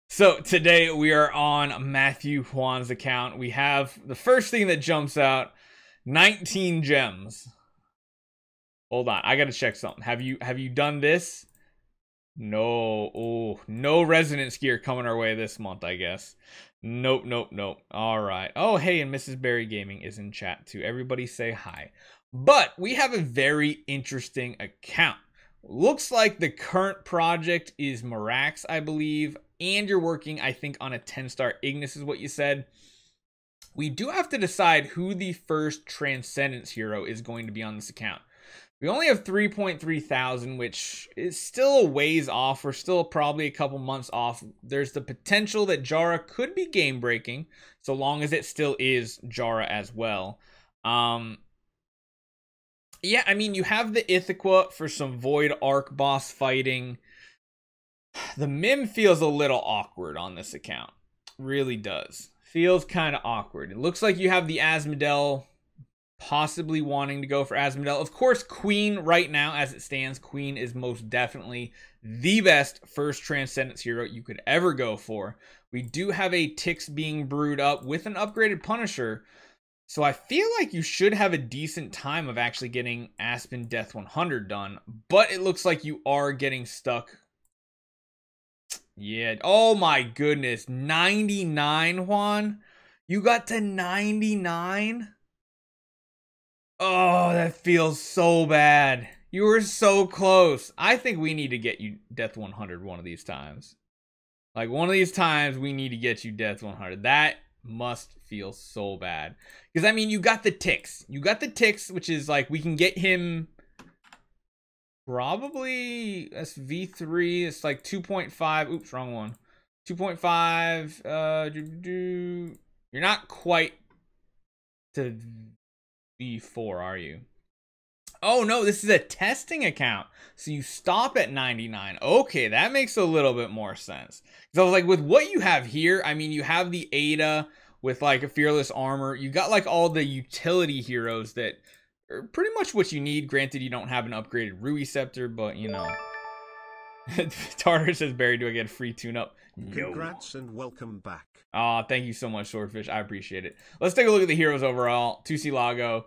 So today we are on Matthew Juan's account. We have the first thing that jumps out, 19 gems. Hold on, I gotta check something. Have you done this? No. Oh, no resonance gear coming our way this month, I guess. Nope. All right. Oh, hey, and Mrs. Berry Gaming is in chat too. Everybody say hi. But we have a very interesting account. Looks like the current project is Marax, I believe, and you're working, I think, on a 10-star Ignis is what you said. We do have to decide who the first Transcendence hero is going to be on this account. We only have 3.3 thousand, which is still a ways off. We're still probably a couple months off. There's the potential that Jara could be game breaking, so long as it still is Jara as well. Yeah, I mean, you have the Ithaca for some Void Arc boss fighting. The Mim feels a little awkward on this account. Really does. Feels kind of awkward. It looks like you have the Asmodel, possibly wanting to go for Asmodel. Of course, Queen right now, as it stands, Queen is most definitely the best first Transcendence hero you could ever go for. We do have a Tix being brewed up with an upgraded Punisher. So I feel like you should have a decent time of actually getting Aspen Death 100 done. But it looks like you are getting stuck. Yeah. Oh my goodness. 99, Juan? You got to 99? Oh, that feels so bad. You were so close. I think we need to get you Death 100 one of these times. Like, one of these times, we need to get you Death 100. That must feel so bad. Because, I mean, you got the Tix. You got the Tix, which is, like, we can get him probably, that's V3. It's, like, 2.5. Oops, wrong one. 2.5. You're not quite to V4, are you? Oh, no, this is a testing account. So you stop at 99. Okay, that makes a little bit more sense. So I was like, with what you have here, I mean, you have the Ada with like a Fearless Armor. You got like all the utility heroes that are pretty much what you need. Granted, you don't have an upgraded Rui Scepter, but you know. Tartar says, Barry, do I get a free tune-up? No. Congrats and welcome back. Aw, thank you so much, Swordfish. I appreciate it. Let's take a look at the heroes overall. Tusi Lago.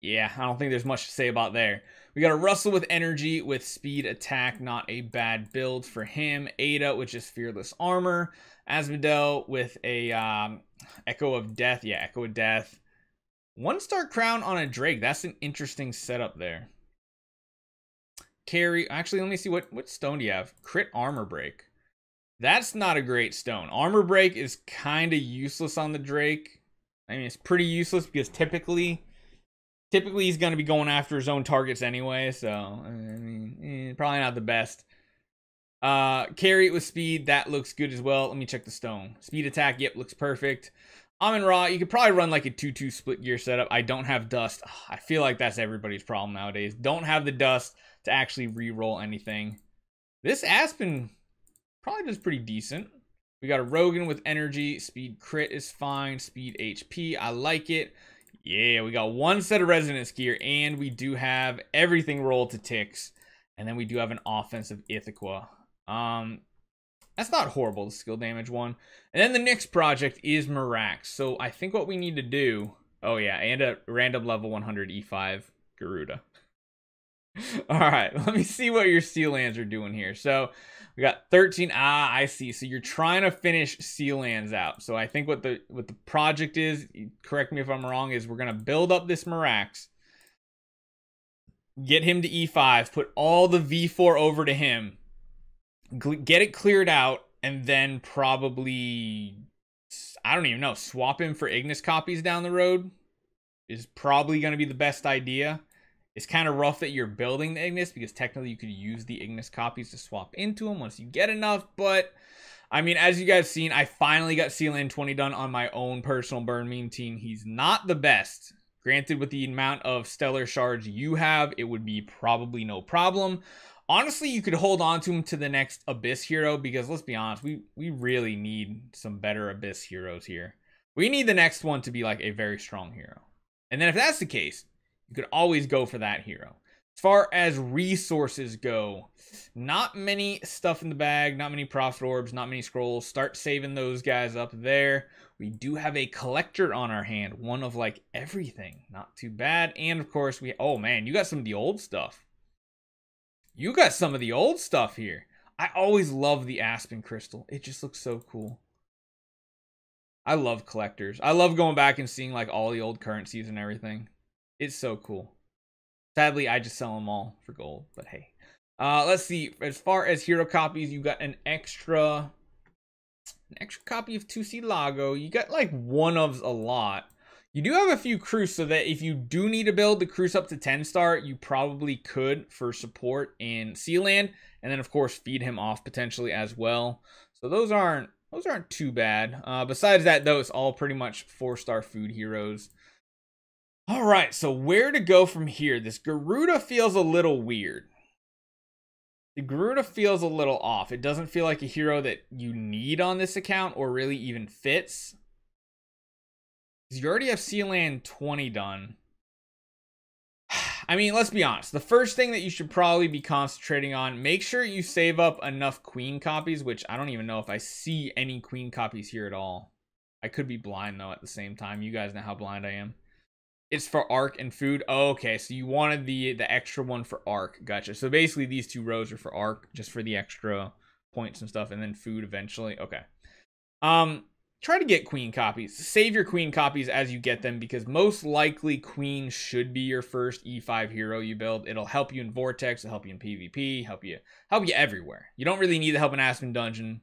Yeah, I don't think there's much to say about there. We got a Russell with energy, with speed, attack, not a bad build for him. Ada, which is Fearless Armor. Asmodel with a Echo of Death. Yeah, Echo of Death. 1-star crown on a Drake. That's an interesting setup there. Carry. Actually, let me see. What stone do you have? Crit Armor Break. That's not a great stone. Armor Break is kind of useless on the Drake. I mean, it's pretty useless because typically he's going to be going after his own targets anyway, so I mean, probably not the best. Carry it with speed, that looks good as well. Let me check the stone. Speed attack, yep, looks perfect. Amun-Ra, you could probably run like a 2-2 split gear setup. I don't have dust. I feel like that's everybody's problem nowadays. Don't have the dust to actually re-roll anything. This Aspen probably does pretty decent. We got a Rogan with energy. Speed crit is fine. Speed HP, I like it. Yeah, we got one set of resonance gear, and we do have everything rolled to Tix. And then we do have an offensive Ithaca. That's not horrible, the skill damage one. And then the next project is Marax. So I think what we need to do... Oh yeah, and a random level 100 E5 Garuda. Alright, let me see what your Seal Lands are doing here. So we got 13. Ah, I see. So you're trying to finish Seal Lands out. So I think what the project is, correct me if I'm wrong, is we're going to build up this Marax. Get him to E5. Put all the V4 over to him. Get it cleared out. And then probably, I don't even know, swap him for Ignis copies down the road is probably going to be the best idea. It's kind of rough that you're building the Ignis because technically you could use the Ignis copies to swap into them once you get enough. But, I mean, as you guys seen, I finally got Sealand 20 done on my own personal burn meme team. He's not the best. Granted, with the amount of stellar shards you have, it would be probably no problem. Honestly, you could hold on to him to the next Abyss hero because, let's be honest, we really need some better Abyss heroes here. We need the next one to be like a very strong hero. And then if that's the case, you could always go for that hero. As far as resources go, not many stuff in the bag, not many prophet orbs, not many scrolls. Start saving those guys up there. We do have a collector on our hand, one of like everything. Not too bad. And of course, oh man, you got some of the old stuff. You got some of the old stuff here. I always love the Aspen Crystal. It just looks so cool. I love collectors. I love going back and seeing like all the old currencies and everything. It's so cool. Sadly, I just sell them all for gold, but hey. Let's see. As far as hero copies, you got an extra copy of 2C Lago. You got like one of a lot. You do have a few crews, so that if you do need to build the crews up to 10-star, you probably could for support in Sealand, and then of course feed him off potentially as well. So those aren't too bad. Besides that though, it's all pretty much 4-star food heroes. All right, so where to go from here? This Garuda feels a little weird. The Garuda feels a little off. It doesn't feel like a hero that you need on this account or really even fits. You already have Sealand 20 done. I mean, let's be honest. The first thing that you should probably be concentrating on, make sure you save up enough queen copies, which I don't even know if I see any queen copies here at all. I could be blind though at the same time. You guys know how blind I am. It's for Arc and food. Oh, okay, so you wanted the extra one for Arc. Gotcha. So basically these 2 rows are for Arc, just for the extra points and stuff, and then food eventually. Okay. Try to get queen copies. Save your queen copies as you get them, because most likely queen should be your first E5 hero you build. It'll help you in Vortex, it'll help you in PvP, help you everywhere. You don't really need the help in Aspen Dungeon.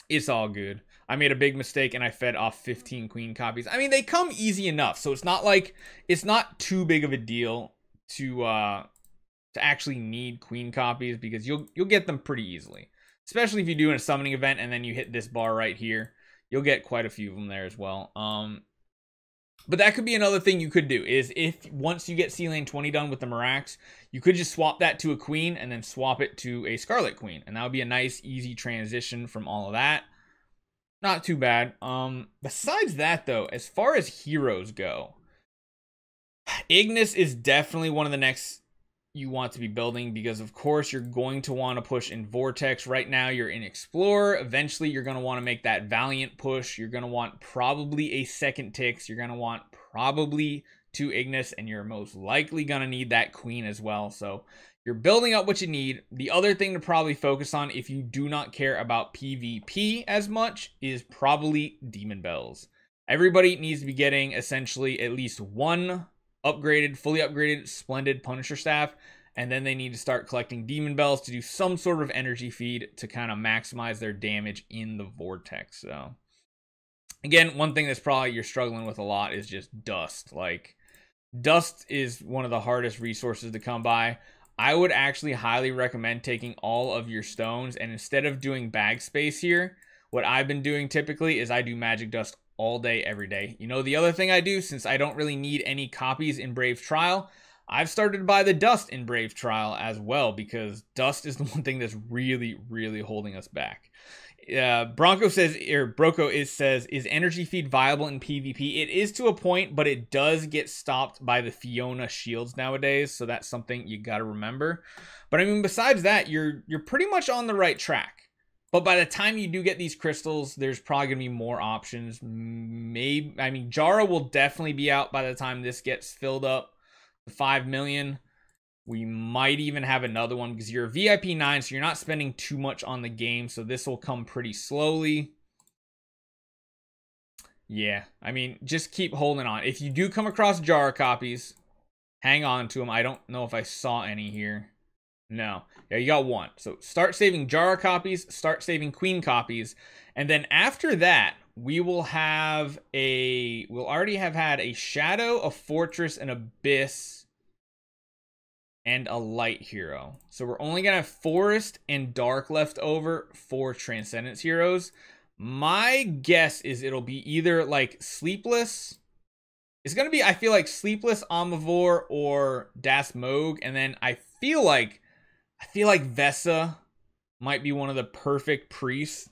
It's all good. I made a big mistake and I fed off 15 queen copies. I mean, they come easy enough, so it's not too big of a deal to actually need queen copies, because you'll get them pretty easily. Especially if you do a summoning event and then you hit this bar right here. You'll get quite a few of them there as well. But that could be another thing you could do, is if once you get Sealand 20 done with the Marax, you could just swap that to a queen and then swap it to a Scarlet Queen. And that would be a nice, easy transition from all of that. Not too bad. Besides that, though, as far as heroes go, Ignis is definitely one of the next you want to be building, because of course you're going to want to push in Vortex. Right now you're in Explorer. Eventually you're going to want to make that Valiant push. You're going to want probably a second Tix. You're going to want probably 2 Ignis, and you're most likely going to need that Queen as well. So you're building up what you need. The other thing to probably focus on, if you do not care about PvP as much, is probably Demon Bells. Everybody needs to be getting essentially at least one fully upgraded Splendid Punisher Staff, and then they need to start collecting Demon Bells to do some sort of energy feed to kind of maximize their damage in the Vortex. So again, one thing that's probably you're struggling with a lot is just dust. Like, dust is one of the hardest resources to come by. I would actually highly recommend taking all of your stones, and instead of doing bag space here, what I've been doing typically is I do magic dust all day, every day. You know, the other thing I do, since I don't really need any copies in Brave Trial, I've started to buy the dust in Brave Trial as well, because dust is the one thing that's really, really holding us back. Bronco says, is energy feed viable in PvP? It is to a point, but it does get stopped by the Fiona shields nowadays, so that's something you got to remember. But I mean, besides that, you're pretty much on the right track. But by the time you do get these crystals, there's probably going to be more options. Jara will definitely be out by the time this gets filled up to 5 million. We might even have another one, because you're a VIP 9, so you're not spending too much on the game. So this will come pretty slowly. Yeah, I mean, just keep holding on. If you do come across Jara copies, hang on to them. I don't know if I saw any here. No. Yeah, you got one. So start saving Jara copies, start saving Queen copies, and then after that, we'll already have had a Shadow, a Fortress, an Abyss, and a Light hero. So we're only gonna have Forest and Dark left over for Transcendence heroes. My guess is it'll be either like Sleepless. It's gonna be, I feel like, Sleepless, Omnivore, or Das Moog, and then I feel like Vesa might be one of the perfect priests.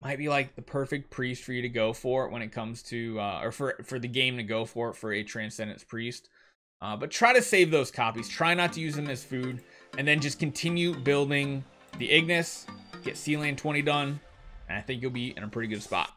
might be like the perfect priest for you to go for when it comes to, or for the game to go for it for a Transcendence Priest. But try to save those copies. Try not to use them as food. And then just continue building the Ignis. Get Sea Lane 20 done. And I think you'll be in a pretty good spot.